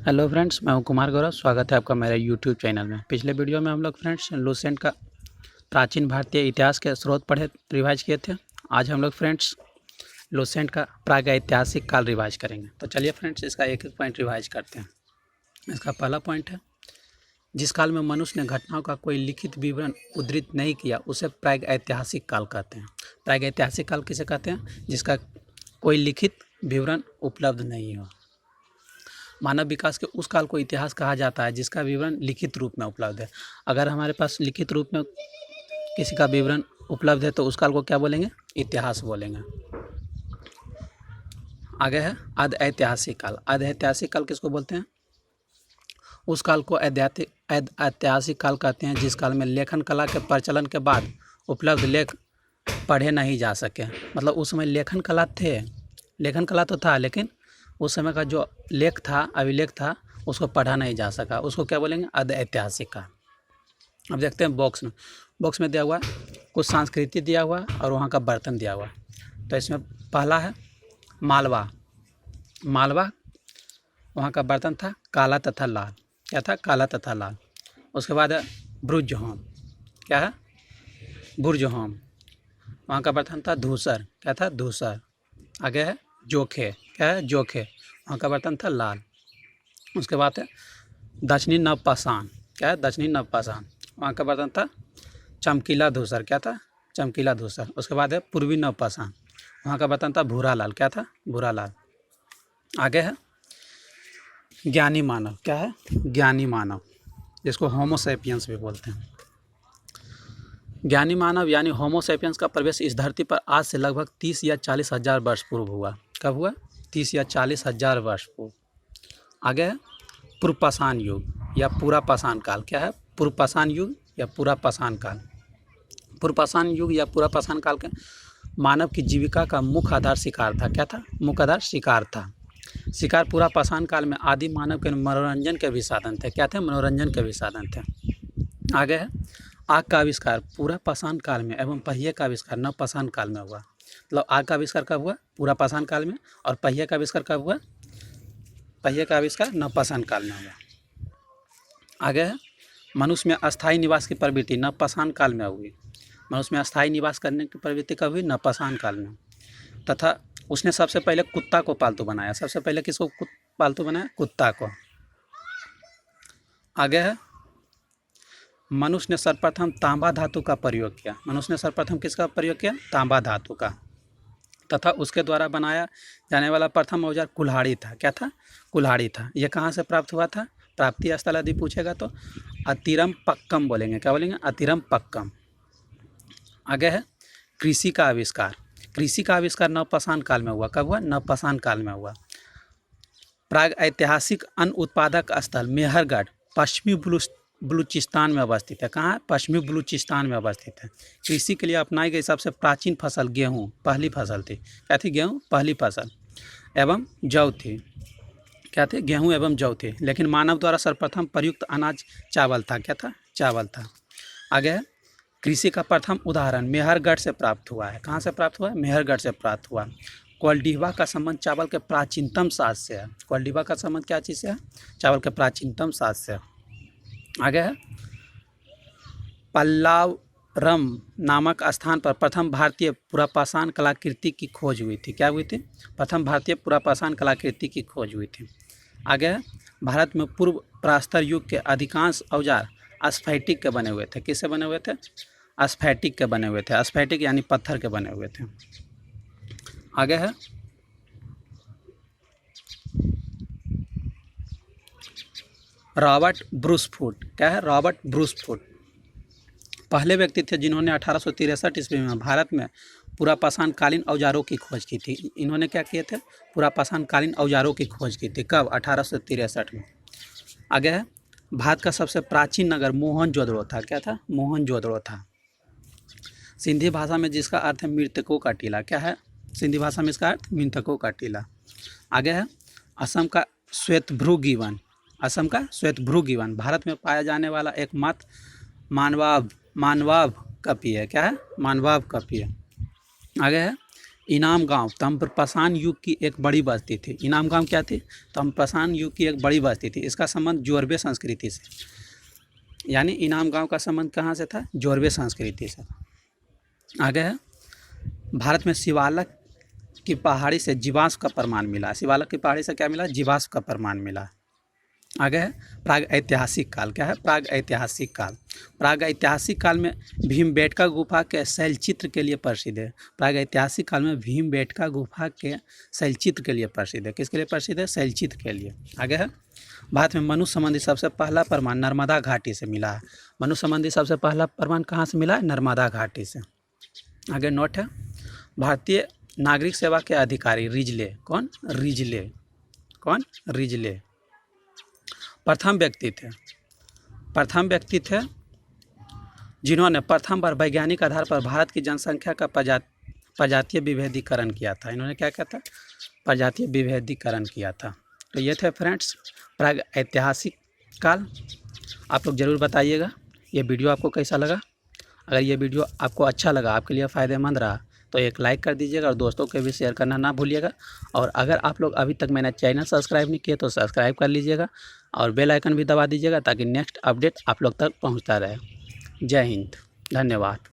Hello friends, मैं हूं कुमार गौरव। स्वागत है आपका मेरे यूट्यूब चैनल में। पिछले वीडियो में हम लोग फ्रेंड्स लुसेंट का प्राचीन भारतीय इतिहास के स्रोत पढ़े रिवाइज किए थे। आज हम लोग फ्रेंड्स लुसेंट का प्रागैतिहासिक काल रिवाइज करेंगे। तो चलिए फ्रेंड्स इसका एक एक पॉइंट रिवाइज करते हैं। इसका पहला पॉइंट है, जिस काल में मनुष्य ने घटनाओं का कोई लिखित विवरण उद्धृत नहीं किया उसे प्रागैतिहासिक काल कहते हैं। प्रागैतिहासिक काल किसे कहते हैं? जिसका कोई लिखित विवरण उपलब्ध नहीं हो। मानव विकास के उस काल को इतिहास कहा जाता है जिसका विवरण लिखित रूप में उपलब्ध है। अगर हमारे पास लिखित रूप में किसी का विवरण उपलब्ध है तो उस काल को क्या बोलेंगे? इतिहास बोलेंगे। आगे है अधैतिहासिक काल। अधैतिहासिक काल किसको बोलते हैं? उस काल को ऐतिहासिक काल कहते हैं जिस काल में लेखन कला के प्रचलन के बाद उपलब्ध लेख पढ़े नहीं जा सके। मतलब उस समय लेखन कला तो था, लेकिन उस समय का जो लेख था, अभिलेख था, उसको पढ़ा नहीं जा सका। उसको क्या बोलेंगे? अधैतिहासिक काल। अब देखते हैं बॉक्स में दिया हुआ है कुछ संस्कृति दिया हुआ है और वहाँ का बर्तन दिया हुआ है। तो इसमें पहला है मालवा। वहाँ का बर्तन था काला तथा लाल। क्या था? काला तथा लाल। उसके बाद है बुर्जहोम। क्या है? बुर्जहोम। वहाँ का बर्तन था धूसर। क्या था? धूसर। आगे है जोखे। क्या है? जोखे। वहाँ का बर्तन था लाल। उसके बाद है दक्षिणी नवपाषाण। क्या है? दक्षिणी नवपाषाण। वहाँ का बर्तन था चमकीला धूसर। क्या था? चमकीला धूसर। उसके बाद है पूर्वी नवपाषाण। वहाँ का बर्तन था भूरा लाल। क्या था? भूरा लाल। आगे है ज्ञानी मानव। क्या है? ज्ञानी मानव, जिसको होमो सैपियंस भी बोलते हैं। ज्ञानी मानव यानी होमो सैपियंस का प्रवेश इस धरती पर आज से लगभग 30 या 40 हज़ार वर्ष पूर्व हुआ। कब हुआ? 30 या 40 हज़ार वर्ष पूर्व। आगे है पूर्व पाषाण युग या पूरा पाषाण काल। क्या है? पूर्व पाषाण युग या पूरा पाषाण काल। पूर्व पाषाण युग या पूरा पाषाण काल के मानव की जीविका का मुख्य आधार शिकार था। क्या था? मुख्य आधार शिकार था। शिकार पूरा पाषाण काल में आदि मानव के मनोरंजन के भी साधन थे। क्या थे? मनोरंजन के भी साधन थे। आगे है आग का आविष्कार पूरा पाषाण काल में एवं पहिए का आविष्कार नव पाषाण काल में हुआ। मतलब आग का आविष्कार कब हुआ? पूरा पाषाण काल में। और पहिए का आविष्कार कब हुआ? पहिए का आविष्कार नव पाषाण काल में हुआ। आगे है मनुष्य में अस्थायी निवास की प्रवृत्ति नव पाषाण काल में हुई। मनुष्य में अस्थायी निवास करने की प्रवृत्ति कब हुई? नव पाषाण काल में। तथा उसने सबसे पहले कुत्ता को पालतू बनाया। सबसे पहले किसको पालतू बनाया? कुत्ता को। आगे है मनुष्य ने सर्वप्रथम तांबा धातु का प्रयोग किया। मनुष्य ने सर्वप्रथम किसका प्रयोग किया? तांबा धातु का। तथा उसके द्वारा बनाया जाने वाला प्रथम औजार कुल्हाड़ी था। क्या था? कुल्हाड़ी था। यह कहाँ से प्राप्त हुआ था? प्राप्ति स्थल यदि पूछेगा तो अतिरम पक्कम बोलेंगे। क्या बोलेंगे? अतिरम पक्कम। आगे है कृषि का आविष्कार। कृषि का आविष्कार नव पाषाण काल में हुआ। कब हुआ? नव पाषाण काल में हुआ। प्राग ऐतिहासिक अन्न उत्पादक स्थल मेहरगढ़ पश्चिमी बलूचिस्तान में अवस्थित है। कहाँ है? पश्चिमी बलूचिस्तान में अवस्थित है। कृषि के लिए अपनाई गई सबसे प्राचीन फसल गेहूँ पहली फसल थी। क्या थी? गेहूँ पहली फसल। एवं जौ थी। क्या थे? गेहूँ एवं जौ थे। लेकिन मानव द्वारा सर्वप्रथम प्रयुक्त अनाज चावल था। क्या था? चावल था। आगे है कृषि का प्रथम उदाहरण मेहरगढ़ से प्राप्त हुआ है। कहाँ से प्राप्त हुआ है? मेहरगढ़ से प्राप्त हुआ। क्वालडीवा का संबंध चावल के प्राचीनतम साज से है। क्वालडीवा का संबंध क्या चीज़ से है? चावल के प्राचीनतम साज से। आगे है पल्लावरम नामक स्थान पर प्रथम भारतीय पुरापाषाण कलाकृति की खोज हुई थी। क्या हुई थी? प्रथम भारतीय पुरापाषाण कलाकृति की खोज हुई थी। आगे है भारत में पूर्व प्रस्तर युग के अधिकांश औजार अस्फैटिक के बने हुए थे। किससे बने हुए थे? अस्फैटिक के बने हुए थे। अस्फैटिक यानी पत्थर के बने हुए थे। आगे है रॉबर्ट ब्रूसफुट। क्या है? रॉबर्ट ब्रूसफुट पहले व्यक्ति थे जिन्होंने 1863 ईस्वी में भारत में पुरापाषाण कालीन औजारों की खोज की थी। इन्होंने क्या किए थे? पुरापाषाण कालीन औजारों की खोज की थी। कब? 1863 में। आगे है भारत का सबसे प्राचीन नगर मोहनजोदड़ो था। क्या था? मोहनजोदड़ो था। सिंधी भाषा में जिसका अर्थ है मृतकों का टीला। क्या है? सिंधी भाषा में इसका अर्थ मृतकों का टीला। आगे है असम का श्वेतभ्रू गिवन भारत में पाया जाने वाला एकमात्र मानवाब कपी है। क्या है? मानवाब कपी है। आगे है इनाम गांव तम्रपाषाण युग की एक बड़ी बस्ती थी। इनाम गांव क्या थी? तम्रपाषाण युग की एक बड़ी बस्ती थी। इसका संबंध जोरबे संस्कृति से, यानी इनाम गांव का संबंध कहाँ से था? जोरबे संस्कृति से। आगे है, भारत में शिवालक की पहाड़ी से जीवाश्म का प्रमाण मिला। शिवालक की पहाड़ी से क्या मिला? जीवाश्म का प्रमाण मिला। आगे है, प्राग ऐतिहासिक काल। क्या है? प्राग ऐतिहासिक काल। प्राग ऐतिहासिक काल में भीमबेटका गुफा के शैलचित्र के लिए प्रसिद्ध है। प्राग ऐतिहासिक काल में भीमबेटका गुफा के शैलचित्र के लिए प्रसिद्ध है। किसके लिए प्रसिद्ध है? शैलचित्र के लिए। आगे है, भारत में मनुष्य संबंधी सबसे पहला प्रमाण नर्मदा घाटी से मिला है। मनुष्य संबंधी सबसे पहला प्रमाण कहाँ से मिला है? नर्मदा घाटी से। आगे नोट है, भारतीय नागरिक सेवा के अधिकारी रिजले। कौन? रिजले। कौन? रिजले प्रथम व्यक्ति थे जिन्होंने प्रथम बार वैज्ञानिक आधार पर भारत की जनसंख्या का प्रजातीय विभेदीकरण किया था। इन्होंने क्या किया था? प्रजातीय विभेदीकरण किया था। तो ये थे फ्रेंड्स प्राग ऐतिहासिक काल। आप लोग ज़रूर बताइएगा ये वीडियो आपको कैसा लगा। अगर ये वीडियो आपको अच्छा लगा, आपके लिए फ़ायदेमंद रहा, तो एक लाइक कर दीजिएगा और दोस्तों के भी शेयर करना ना भूलिएगा। और अगर आप लोग अभी तक मेरा चैनल सब्सक्राइब नहीं किए तो सब्सक्राइब कर लीजिएगा और बेल आइकन भी दबा दीजिएगा ताकि नेक्स्ट अपडेट आप लोग तक पहुंचता रहे। जय हिंद, धन्यवाद।